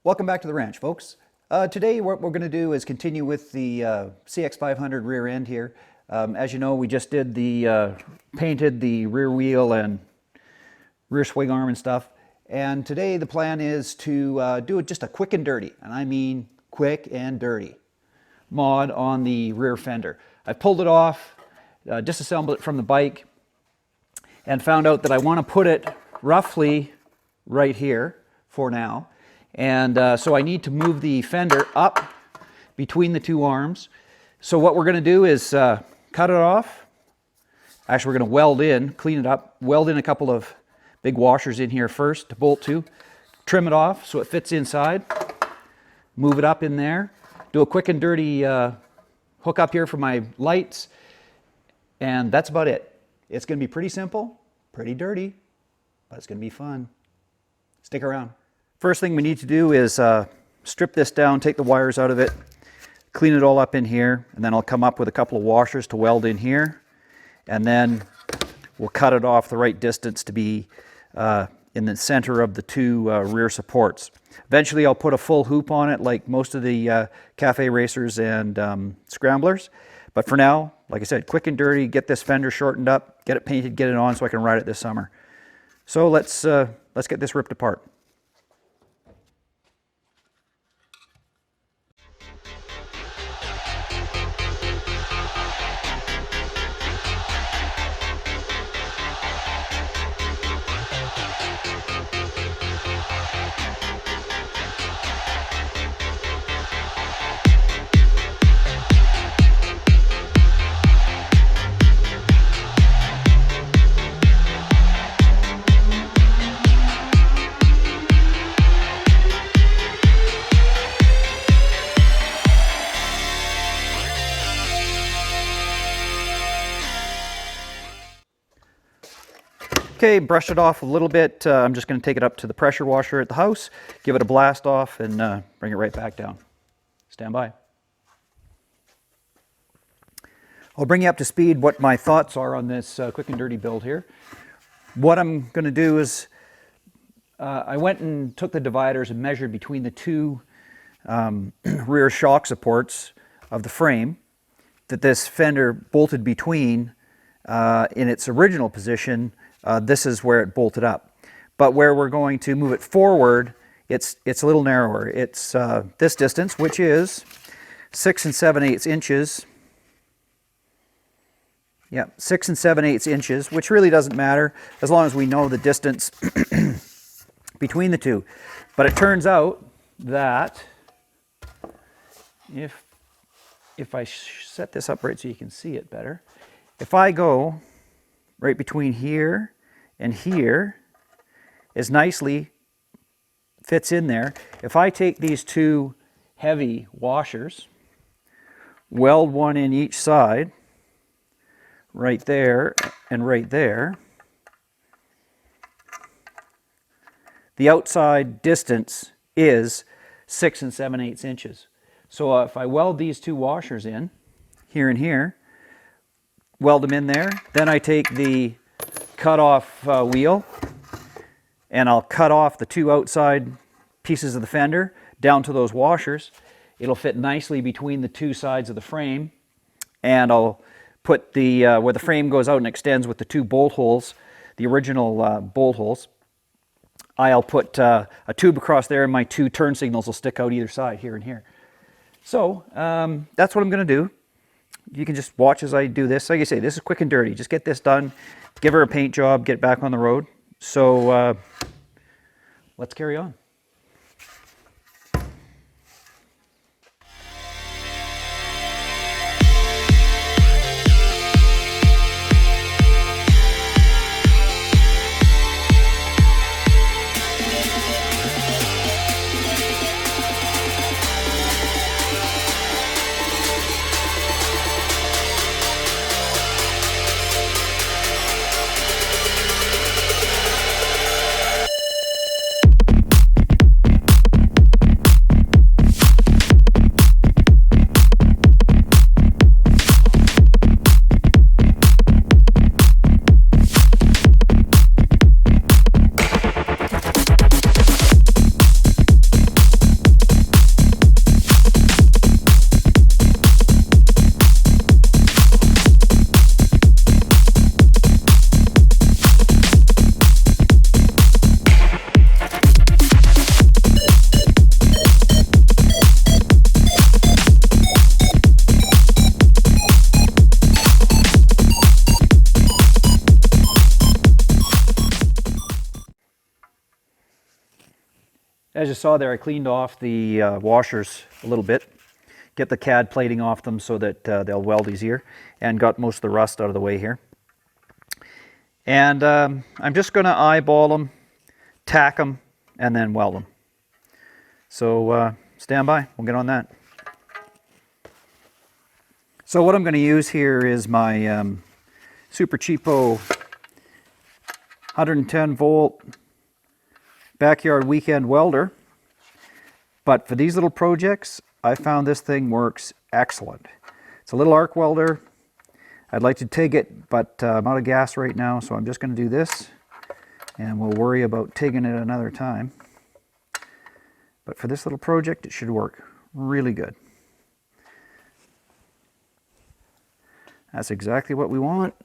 Welcome back to the ranch, folks. Today what we're going to do is continue with the CX500 rear end here. As you know, we just did the painted the rear wheel and rear swing arm and stuff. And today the plan is to do just a quick and dirty, and I mean quick and dirty, mod on the rear fender. I pulled it off, disassembled it from the bike, and found out that I want to put it roughly right here for now. And so I need to move the fender up between the two arms. So what we're going to do is cut it off. Actually, we're going to weld in, clean it up, weld in a couple of big washers in here first to bolt to, trim it off so it fits inside, move it up in there, do a quick and dirty hook up here for my lights, and that's about it. It's going to be pretty simple, pretty dirty, but it's going to be fun. Stick around. First thing we need to do is strip this down, take the wires out of it, clean it all up in here, and then I'll come up with a couple of washers to weld in here, and then we'll cut it off the right distance to be in the center of the two rear supports. Eventually I'll put a full hoop on it like most of the cafe racers and scramblers, but for now, like I said, quick and dirty, get this fender shortened up, get it painted, get it on so I can ride it this summer. So let's get this ripped apart. Okay, brush it off a little bit. I'm just going to take it up to the pressure washer at the house, give it a blast off, and bring it right back down. Stand by. I'll bring you up to speed what my thoughts are on this quick and dirty build here. What I'm going to do is I went and took the dividers and measured between the two rear shock supports of the frame that this fender bolted between in its original position. This is where it bolted up, but where we're going to move it forward, it's a little narrower. It's this distance, which is 6 7/8 inches. Yeah, 6 7/8 inches, which really doesn't matter as long as we know the distance between the two. But it turns out that if I set this up right so you can see it better, if I go right between here and here, as nicely fits in there. If I take these two heavy washers, weld one in each side, right there and right there, the outside distance is 6 7/8 inches. So if I weld these two washers in, here and here, weld them in there, then I take the cut off wheel and I'll cut off the two outside pieces of the fender down to those washers. It'll fit nicely between the two sides of the frame, and I'll put the where the frame goes out and extends with the two bolt holes, the original bolt holes, I'll put a tube across there, and my two turn signals will stick out either side, here and here. So that's what I'm going to do. You can just watch as I do this. Like I say, this is quick and dirty. Just get this done, give her a paint job, get back on the road. So let's carry on. As you saw there, I cleaned off the washers a little bit, get the CAD plating off them so that they'll weld easier, and got most of the rust out of the way here. And I'm just going to eyeball them, tack them, and then weld them. So stand by, we'll get on that. So what I'm going to use here is my super cheapo 110 volt backyard weekend welder. But for these little projects, I found this thing works excellent. It's a little arc welder. I'd like to TIG it, but I'm out of gas right now, so I'm just going to do this, and we'll worry about TIGging it another time. But for this little project, it should work really good. That's exactly what we want.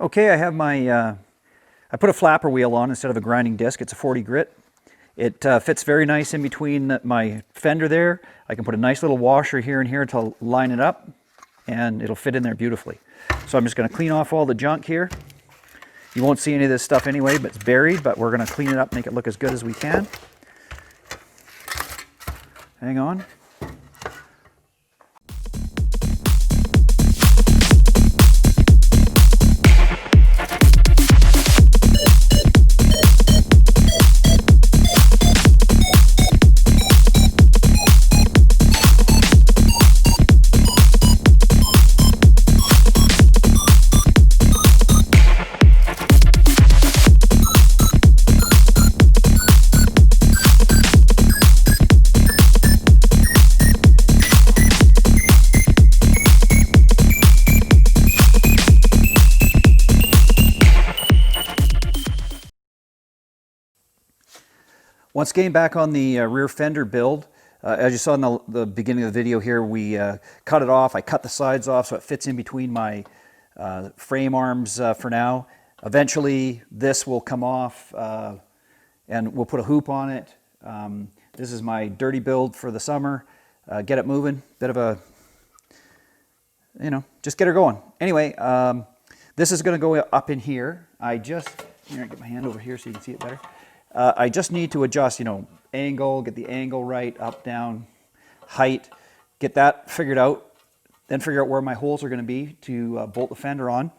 Okay, I have my, I put a flapper wheel on instead of a grinding disc. It's a 40 grit. It fits very nice in between my fender there. I can put a nice little washer here and here to line it up, and it'll fit in there beautifully. So I'm just going to clean off all the junk here. You won't see any of this stuff anyway, but it's buried, but we're going to clean it up, make it look as good as we can. Hang on. Once again, back on the rear fender build, as you saw in the beginning of the video here, we cut it off. I cut the sides off so it fits in between my frame arms for now. Eventually, this will come off and we'll put a hoop on it. This is my dirty build for the summer. Get it moving, bit of a, you know, just get her going. Anyway, this is going to go up in here. Here, get my hand over here so you can see it better. I just need to adjust, you know, angle, get the angle right, up, down, height, get that figured out, then figure out where my holes are going to be to bolt the fender on.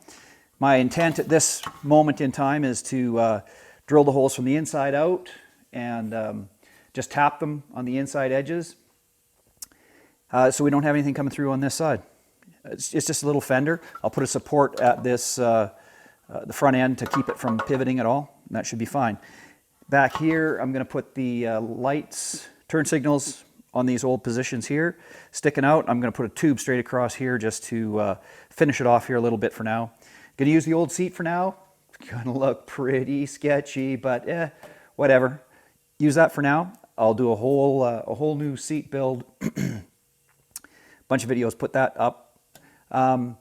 My intent at this moment in time is to drill the holes from the inside out and just tap them on the inside edges so we don't have anything coming through on this side. It's just a little fender. I'll put a support at this, the front end to keep it from pivoting at all, and that should be fine. Back here, I'm going to put the lights, turn signals on these old positions here, sticking out. I'm going to put a tube straight across here just to finish it off here a little bit for now. Going to use the old seat for now. It's going to look pretty sketchy, but whatever. Use that for now. I'll do a whole new seat build. Bunch of videos, put that up. I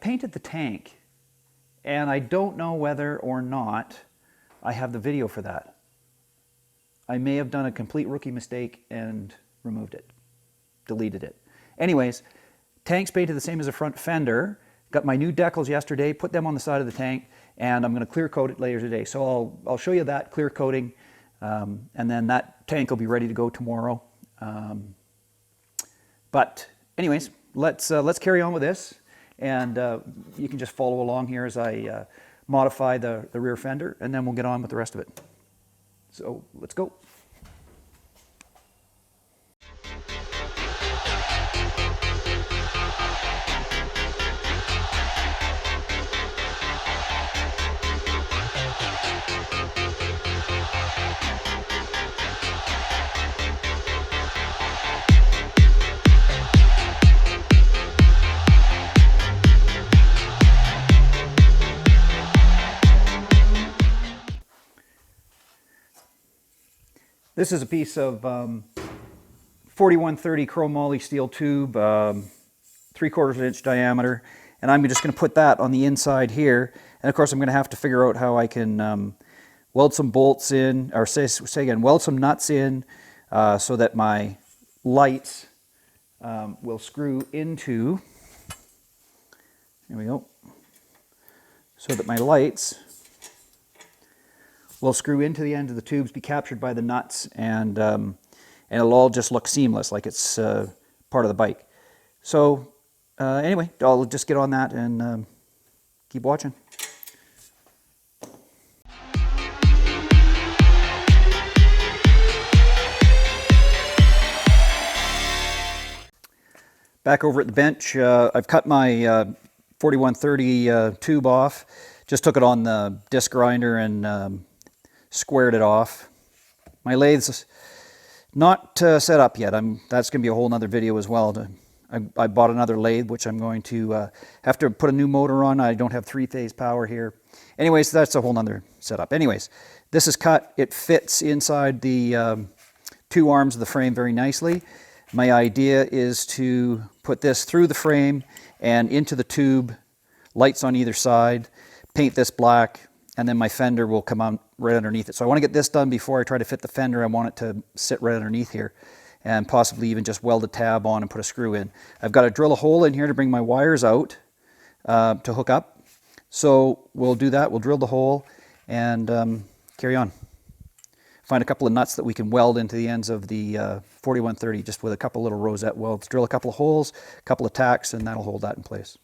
painted the tank, and I don't know whether or not I have the video for that. I may have done a complete rookie mistake and removed it, deleted it. Anyways, tank's painted the same as the front fender. Got my new decals yesterday, put them on the side of the tank, and I'm going to clear coat it later today. So I'll show you that clear coating, and then that tank will be ready to go tomorrow. But anyways, let's carry on with this, and you can just follow along here as I modify the rear fender, and then we'll get on with the rest of it. So let's go. This is a piece of 4130 chromoly steel tube, 3/4 inch diameter, and I'm just going to put that on the inside here. And of course, I'm going to have to figure out how I can weld some bolts in, or say again, weld some nuts in, so that my lights will screw into. Here we go. So that my lights will screw into the end of the tubes, be captured by the nuts, and it'll all just look seamless, like it's part of the bike. So anyway, I'll just get on that and keep watching. Back over at the bench, I've cut my 4130 tube off. Just took it on the disc grinder and squared it off. My lathe's not set up yet. That's going to be a whole nother video as well. I bought another lathe, which I'm going to have to put a new motor on. I don't have 3-phase power here. Anyways, that's a whole nother setup. Anyways, this is cut. It fits inside the two arms of the frame very nicely. My idea is to put this through the frame and into the tube, lights on either side, paint this black, and then my fender will come on right underneath it. So I want to get this done before I try to fit the fender. I want it to sit right underneath here, and possibly even just weld a tab on and put a screw in. I've got to drill a hole in here to bring my wires out to hook up. So we'll do that. We'll drill the hole and carry on. Find a couple of nuts that we can weld into the ends of the 4130, just with a couple little rosette welds. Drill a couple of holes, a couple of tacks, and that'll hold that in place.